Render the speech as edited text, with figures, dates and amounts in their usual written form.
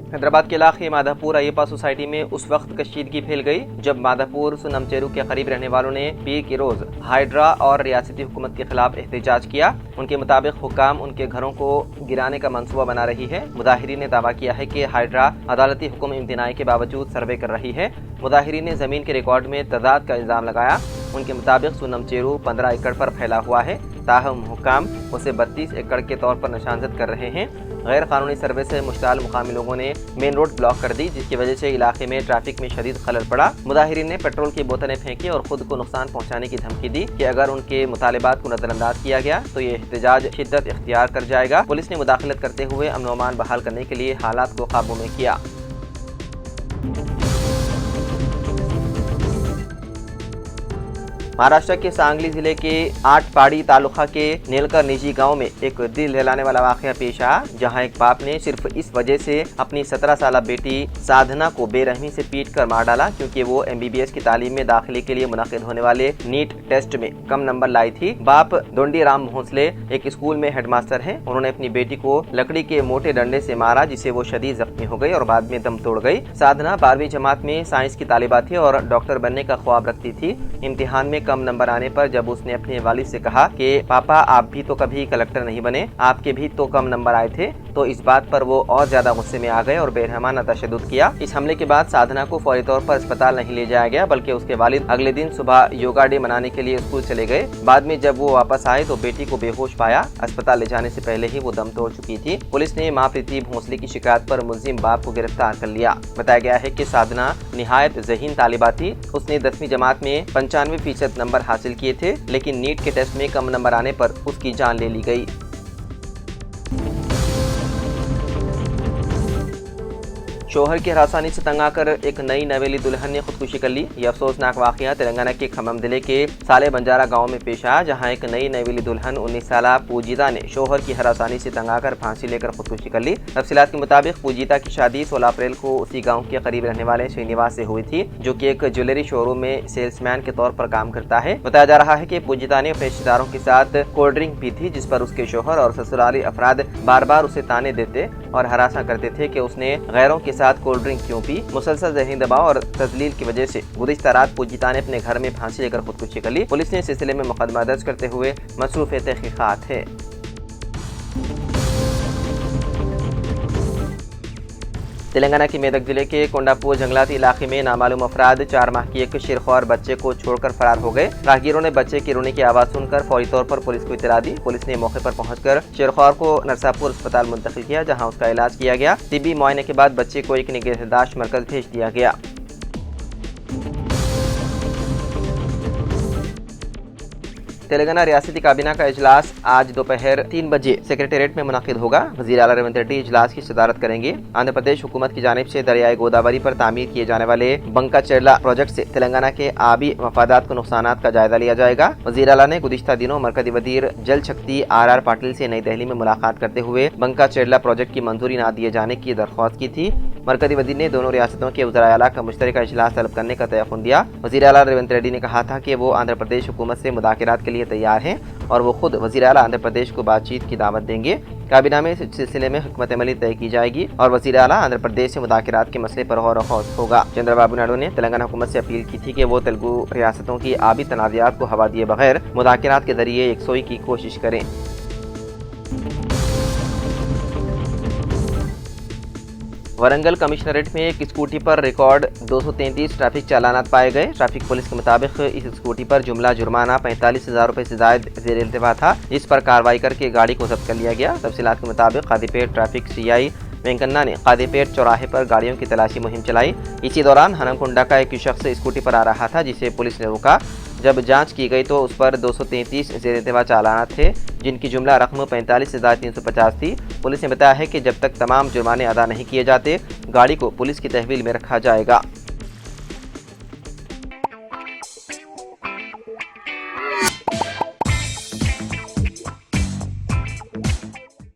हैदराबाद के इलाके माधापुर अय्यप्पा सोसाइटी में उस वक्त कशीदगी फैल गई जब माधापुर सुनमचेरू के करीब रहने वालों ने पीर के रोज हाइड्रा और रियासती हुकूमत के खिलाफ एहतजाज किया। उनके मुताबिक हुक्काम उनके घरों को गिराने का मंसूबा बना रही है। मुजाहिरीन ने दावा किया है कि हाइड्रा अदालती हुक्म इम्तिनाई के बावजूद सर्वे कर रही है। मुजाहिरीन ने जमीन के रिकॉर्ड में तजाद का इल्जाम लगाया। उनके मुताबिक सुनमचेरू 15 एकड़ पर फैला हुआ है, ताहम हुक्काम उसे 32 एकड़ के तौर पर निशानजद कर रहे हैं। गैर कानूनी सर्वे से मुश्ताल मुकामी लोगों ने मेन रोड ब्लॉक कर दी, जिसकी वजह से इलाके में ट्रैफिक में शदीद खलल पड़ा। मुजाहिरीन ने पेट्रोल की बोतलें फेंकी और खुद को नुकसान पहुंचाने की धमकी दी कि अगर उनके मुतालिबात को नजरअंदाज किया गया तो ये एहतजाज शिद्दत इख्तियार कर जाएगा। पुलिस ने मुदाखलत करते हुए अमन व अमान बहाल करने के लिए हालात को काबू में किया। महाराष्ट्र के सांगली जिले के आटपाड़ी तालुका के नेलकर निजी गांव में एक दिल दहलाने वाला वाकया पेश आया, जहां एक बाप ने सिर्फ इस वजह से अपनी 17 साल बेटी साधना को बेरहमी से पीट कर मार डाला क्योंकि वो MBBS की तालीम में दाखिले के लिए मुनक़िद होने वाले नीट टेस्ट में कम नंबर लाई थी। बाप दोंडी राम भोंसले एक स्कूल में हेडमास्टर हैं। उन्होंने अपनी बेटी को लकड़ी के मोटे डंडे से मारा, जिससे वो शदीद जख्मी हो गई और बाद में दम तोड़ गई। साधना 12वीं जमात में साइंस की तालिबा थी और डॉक्टर बनने का ख्वाब रखती थी। इम्तिहान में कम नंबर आने पर जब उसने अपने वालिद से कहा कि पापा आप भी तो कभी कलेक्टर नहीं बने, आपके भी तो कम नंबर आए थे, तो इस बात पर वो और ज्यादा गुस्से में आ गए और बेरहमाना तशद्दुद किया। इस हमले के बाद साधना को फौरी तौर पर अस्पताल नहीं ले जाया गया, बल्कि उसके वालिद अगले दिन सुबह योगा डे मनाने के लिए स्कूल चले गए। बाद में जब वो वापस आए तो बेटी को बेहोश पाया। अस्पताल ले जाने से पहले ही वो दम तोड़ चुकी थी। पुलिस ने मां प्रीति भोंसले की शिकायत पर मुलजिम बाप को गिरफ्तार कर लिया। बताया गया है कि साधना निहायत ज़हीन तालिबा थी। उसने 10वीं जमात में 95% नंबर हासिल किए थे, लेकिन नीट के टेस्ट में कम नंबर आने पर उसकी जान ले ली गई। शोहर की हरासानी से तंग आकर एक नई नवेली दुल्हन ने खुदकुशी कर ली। यह अफसोसनाक वाकया तेलंगाना के खम्मम जिले के साले बंजारा गांव में पेश आया, जहां एक नई नवेली दुल्हन 19 साल पूजिता ने शोहर की हरासानी से तंग आकर फांसी लेकर खुदकुशी कर ली। तफसीलात के मुताबिक पूजिता की शादी 16 अप्रैल को उसी गाँव के करीब रहने वाले श्रीनिवास से हुई थी, जो की एक ज्वेलरी शोरूम में सेल्समैन के तौर पर काम करता है। बताया जा रहा है कि पूजिता ने अपने रिश्तेदारों के साथ कोल्ड ड्रिंक पी थी, जिस पर उसके शोहर और ससुराली अफराद बार बार उसे ताने देते और हरासा करते थे कि उसने गैरों के साथ कोल्ड ड्रिंक क्यों पी। मुसलसल ज़हनी दबाव और तजलील की वजह से गुज़िश्ता रात पूजिता ने अपने घर में फांसी लेकर खुदकुशी कर ली। पुलिस ने इस सिलसिले में मुकदमा दर्ज करते हुए मसरूफ़ तहक़ीक़ात है। तेलंगाना के मेदक जिले के कोंडापुर जंगलाती इलाके में नामालूम अफराद 4 माह की एक शिरख्वार बच्चे को छोड़कर फरार हो गए। राहगीरों ने बच्चे की रोने की आवाज़ सुनकर फौरी तौर पर पुलिस को इत्तला दी। पुलिस ने मौके पर पहुंचकर शिरख्वार को नरसापुर अस्पताल मुंतकिल किया, जहां उसका इलाज किया गया। तिब्बी मुआयने के बाद बच्चे को एक निगहदाश्त मरकज भेज दिया गया। तेलंगाना रियासती काबीना का इजलास आज दोपहर 3 बजे सेक्रेटेरिएट में मुनक़िद होगा। वज़ीर आला रेवंत रेड्डी इजलास की सदारत करेंगे। आंध्र प्रदेश हुकूमत की जानिब से दरियाए गोदावरी पर तामीर किए जाने वाले बंका चेरला प्रोजेक्ट से तेलंगाना के आबी मफादात को नुकसानात का जायजा लिया जाएगा। वज़ीर आला ने गुज़िश्ता दिनों मरकज़ी वज़ीर जल शक्ति RR पाटिल से नई दिल्ली में मुलाकात करते हुए बंका चेरला प्रोजेक्ट की मंजूरी न दिए जाने की दरख्वास्त की थी। मरकज़ी वज़ीर ने दोनों रियासतों के वज़राए आला का मुश्तरका इजलास तलब करने का तयक़ुन दिया। वज़ीर आला रेवंत रेड्डी ने कहा था कि वो आंध्र प्रदेश हुकूमत से मुज़ाकरात के लिए तैयार हैं और वो खुद वज़ीर आला आंध्र प्रदेश को बातचीत की दावत देंगे। काबीना में इस सिलसिले में हिकमत अमली तय की जाएगी और वज़ीर आला आंध्र प्रदेश से मुज़ाकरात के मसले पर गौर व ख़ौज़ होगा। चंद्रबाबू नायडू ने तेलंगाना हुकूमत से अपील की थी कि वो तेलुगु रियासतों की आबी तनाज़ात को हवा दिए बगैर मुज़ाकरात के जरिए यकसोई की कोशिश करें। वरंगल कमिश्नरेट में एक स्कूटी पर रिकॉर्ड 233 ट्रैफिक चालानात पाए गए। ट्रैफिक पुलिस के मुताबिक इस स्कूटी पर जुमला जुर्माना 45,000 रुपए से ज़ायद ज़ेर इल्तिवा था, जिस पर कार्रवाई करके गाड़ी को जब्त कर लिया गया। तफसीलात के मुताबिक कादीपेट ट्रैफिक CI वेंकन्ना ने कादीपेट चौराहे पर गाड़ियों की तलाशी मुहिम चलाई। इसी दौरान हनमकुंडा का एक शख्स स्कूटी पर आ रहा था, जिसे पुलिस ने रोका। जब जांच की गई तो उस पर 233 ज़ेर इल्तिवा चालानात थे, जिनकी जुमला रकम 45,350 थी। पुलिस ने बताया है कि जब तक तमाम जुर्माने अदा नहीं किए जाते गाड़ी को पुलिस की तहवील में रखा जाएगा।